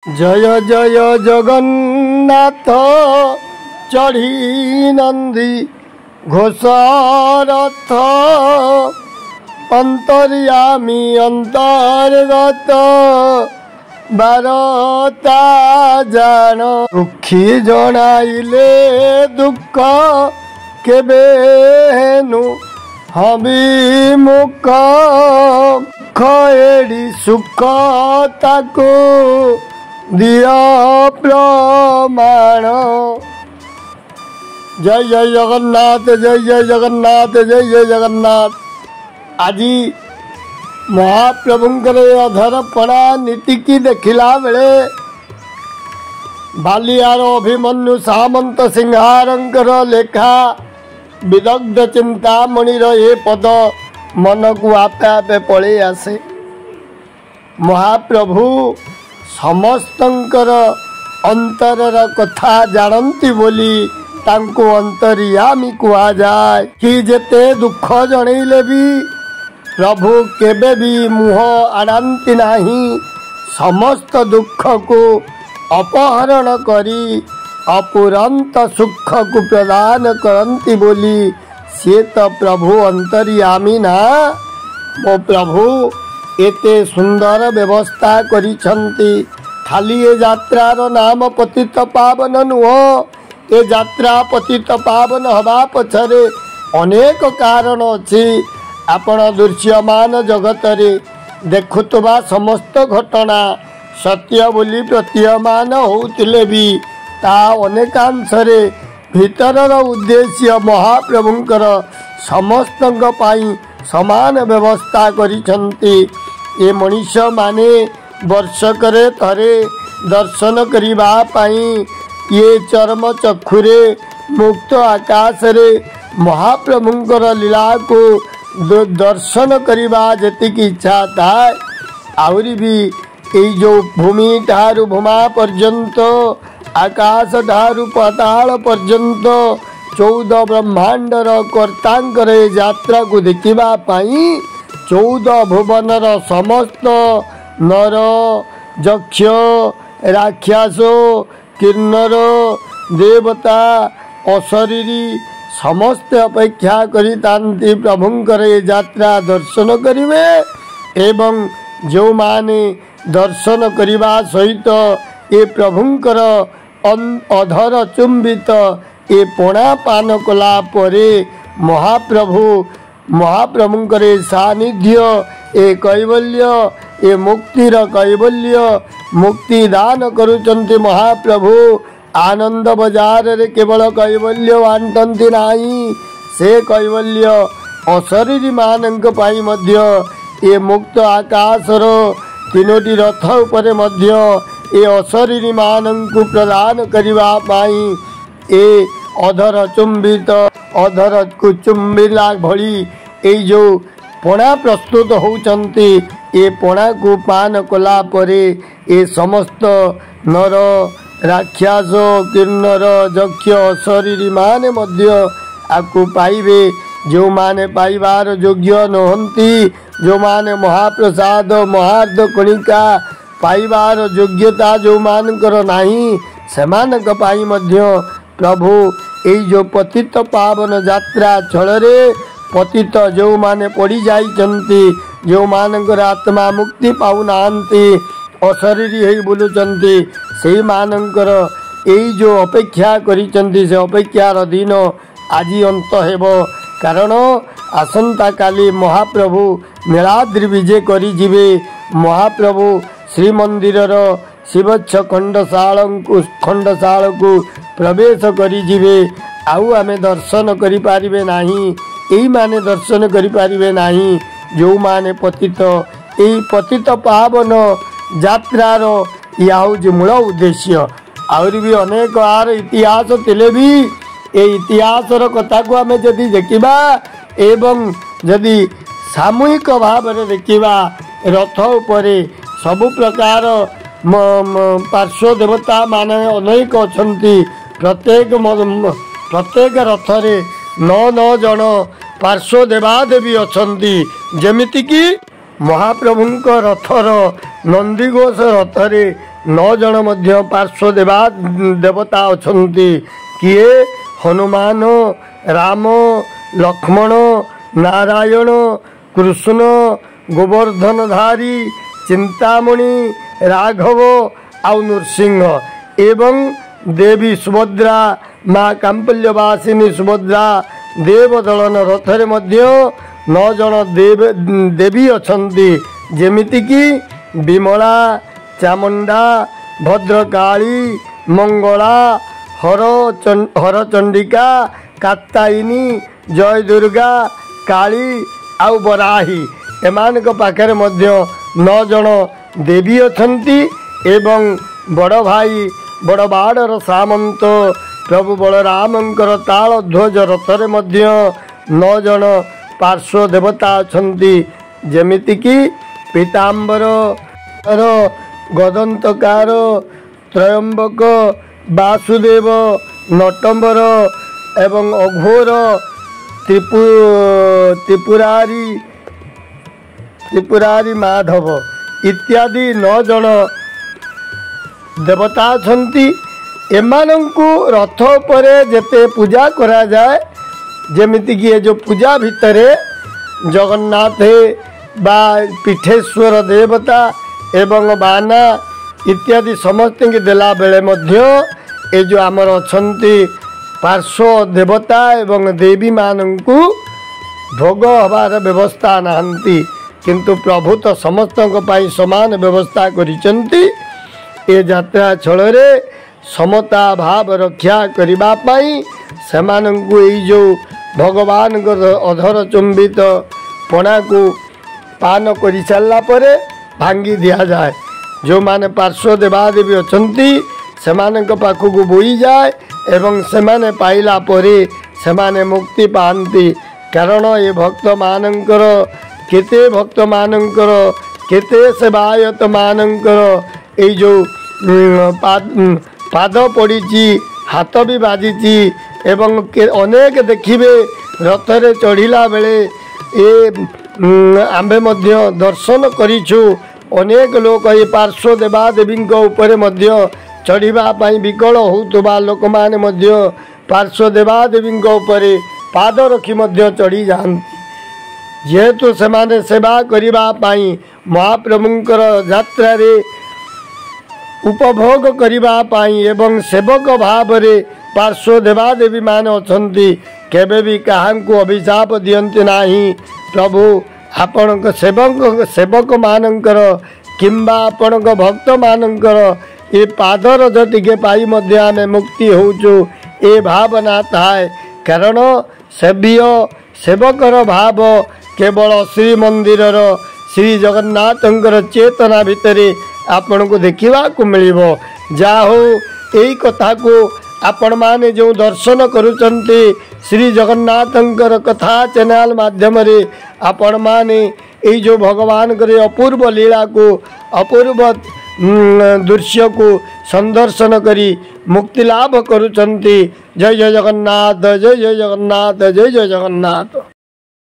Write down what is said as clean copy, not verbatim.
जय जय जगन्नाथ चढ़ी नंदी घोषरथ अंतर्यामी अंतर्गत बारता जान दुखी जनाइले दुख केबे हेनु हबिमुख एड़ी सुख ताको दिया प्रमाण। जय जय जगन्नाथ जय जय जगन्नाथ जय जय जगन्नाथ। आज महाप्रभुंकर अधरपणा नीति की देखिला बेले बालियार अभिमन्यु सामंत सिंहारंकर लेखा विदग्ध चिंतामणिर ए पद मन को आपे आपे पड़े आसे। महाप्रभु समस्तंकर अंतरर कथा जानती बोली तांको अंतर्यामी कुआ जाए कि जेते दुख जणैले भी प्रभु केबे भी मुह आड़ाती नाही। समस्त दुख को अपहरण करी अपुरंत सुख को प्रदान करती बोली सी तो प्रभु अंतर्यामी ना। मो प्रभु एते सुंदर व्यवस्था करिछंती। खाली ए यात्रार नाम पतित पावन नुह। ए यात्रा पतित पावन हवा पछरे अनेक कारण अछि। आपण दृश्यमान जगत रे देखुतबा समस्त घटना सत्य बोली प्रतीयमान होउतिले भी ता अनेकांशरे भीतरर उद्देश्य महाप्रभुंकर समस्तंक पाई समान व्यवस्था करिछंती। ए मनुष माने वर्षकरे थरे दर्शन करिबा पाई ये चर्म चक्षुरे मुक्त आकाश रे महाप्रभुंकर लीला को दर्शन करिबा जतिकी इच्छा थाए आउरी भी ए जो भूमि ठारू भूमा पर्यंत आकाश ठारू पाताल पर्यंत 14 ब्रह्मांडर कर्तांकर यात्रा को देखिबा पाई 14 भुवनर समस्त नर यक्ष राक्षस किन्नर देवता अशरीरी समस्त अपेक्षा करितांती प्रभुंकर यात्रा दर्शन करिवे। एवं जो माने दर्शन करिबा सहित ए प्रभुंकर अधर चुंबित ए पणा पान कला परे महाप्रभुंकर सानिध्य ए कैवल्य ए मुक्तिर कैवल्य मुक्ति दान करुचंती। महाप्रभु आनंद बाजार रे केवल कैवल्य बांटंती नाही से कैवल्य अशरीरी मानक पाई मध्य ए मुक्त आकाशर 3टी रथ उपरे मध्य ए अशरीरी मानक प्रदान करिबा पाई ए अधर चुंबित अधर को चुंबिला भली ए जो पणा प्रस्तुत होउचंती ए पणा को पान कला परे ए समस्त नर राक्षस किन्नर यक्ष अशरीरी माने मध्य आपको पाइबे। जो माने पाइबार योग्य नहंती जो माने महाप्रसाद महार्द कणिका पाइबार योग्यता जो मानकर नाही सेमानक पाई मध्य प्रभु एई जो पतित पावन यात्रा छଳରେ पतित जो माने पड़ी जाइछंती जो मानकर आत्मा मुक्ति पाउ नांती अशरीरी हेई बुलुचंती सेई मानकर एई जो अपेक्षा करिचंती से अपेक्षार दिन आजी अंत हेबो। कारण आसंता काली महाप्रभु नीलाद्रि विजे करी जिवे। महाप्रभु श्रीमंदिरर शिवच्छ खंडशाला को प्रवेश करी जिवे। आउ आमे दर्शन करि पारिबे नाही। एई माने दर्शन करि पारिबे नाही जो माने पतित एई पतित पावन यात्रार या हूँ मूल उद्देश्य। आउरी भी अनेक आर इतिहास थिले भी ए इतिहासर कथा को आमे जदि देखिबा एवं जदि सामूहिक भाव में देखिबा रथ उपरे सबु प्रकार पार्श्व देवता माने अनेक अछंती। प्रत्येक रथरे 9 जन पार्श्व देवादेवी अछंती। जेमिति कि महाप्रभुंक रथर नंदीघोष रथरे 9 जन मध्य पार्श्व देवता अछंती किए हनुमान राम लक्ष्मण नारायण कृष्ण गोवर्धनधारी चिंतामणि राघव आउ नृसिंह एवं देवी सुभद्रा माँ कांपल्यवासिनी सुभद्रा देवदलन रथरे मध्य 9 जन देवी अछंती जेमिति कि विमला चामुंडा भद्रकाली मंगला हरचंडिका कात्यायनी जय दुर्गा काली आउ बराही एमानक पाखरे मध्य 9 जन देवी अछंती एवं बड़ भाई बड़बाड़र सामंत प्रभु बलरामंकर ताल ध्वज रथरे मध्य 9 जन पार्श्व देवता अछंती जेमिति कि पीतांबर गदंतकार त्रयंबक वासुदेव नटंबर एवं अघोर त्रिपुरारी माधव इत्यादि 9 जन देवता अछंती एमानंकु रथ उपरे जेते पूजा करा जाए जेमिति कि ये जो पूजा भितरे जगन्नाथ बा पीठेश्वर देवता एवं बाना इत्यादि समस्त की देला बेले मध्य ये जो आमर अछंती पार्श्व देवता एवं देवी मानंकु भोग हबार व्यवस्था नाहंती किंतु प्रभु तो समस्त समान व्यवस्था करिसंती ए यात्रा छल समता भाव रक्षा करने सेमानंकु एई जो भगवान अधर चुंबित पणा को पान कर सारा पर भांगी दि जाए जो माने पार्श्व देवादेवी अछंती सेमानक पाखक बोई जाए एवं सेमाने पाइला परे सेमाने मुक्ति पाती कारण ये भक्त मानकर केते भक्त मानकर केते सेवायत मानकर ये जो पाद पड़ी हाथ भी बाजी एवं अनेक देखिए रथरे चढ़ला बेले ये आंबे मध्य दर्शन करिछु अनेक लोक ये पार्श्व देवादेवी उपरे मध्य चढ़ापी विकल होता लोक मैंने पार्श्व देवादेवी उपरे पाद रखी चढ़ी जाती जेहेतु से सेवा करने महाप्रभुंकर यात्रा उपभोग करने एवं सेवक भाव रे पार्श्व देवादेवी माने अछंती केबे भी काहांकु अभिशाप दियंती नाही प्रभु आपणक सेवक मानकर किंबा आपणक भक्त मानकर ये पादर जटिके पाई मध्य आमे मुक्ति होचु ए भावना थाए कारण सेव्य सेवकर भाव केवल श्री मंदिर श्री जगन्नाथंकर चेतना भितरे आपण को देखा मिलिबो जा हो यही कथा को आपण माने जो दर्शन करुचंती श्री जगन्नाथंकर कथा चैनल माध्यम रे आपण माने यही जो भगवान करे अपूर्व लीला को अपूर्व दृश्य को संदर्शन करी मुक्ति लाभ करुचंती जय जय जगन्नाथ जय जय जगन्नाथ जय जय जगन्नाथ।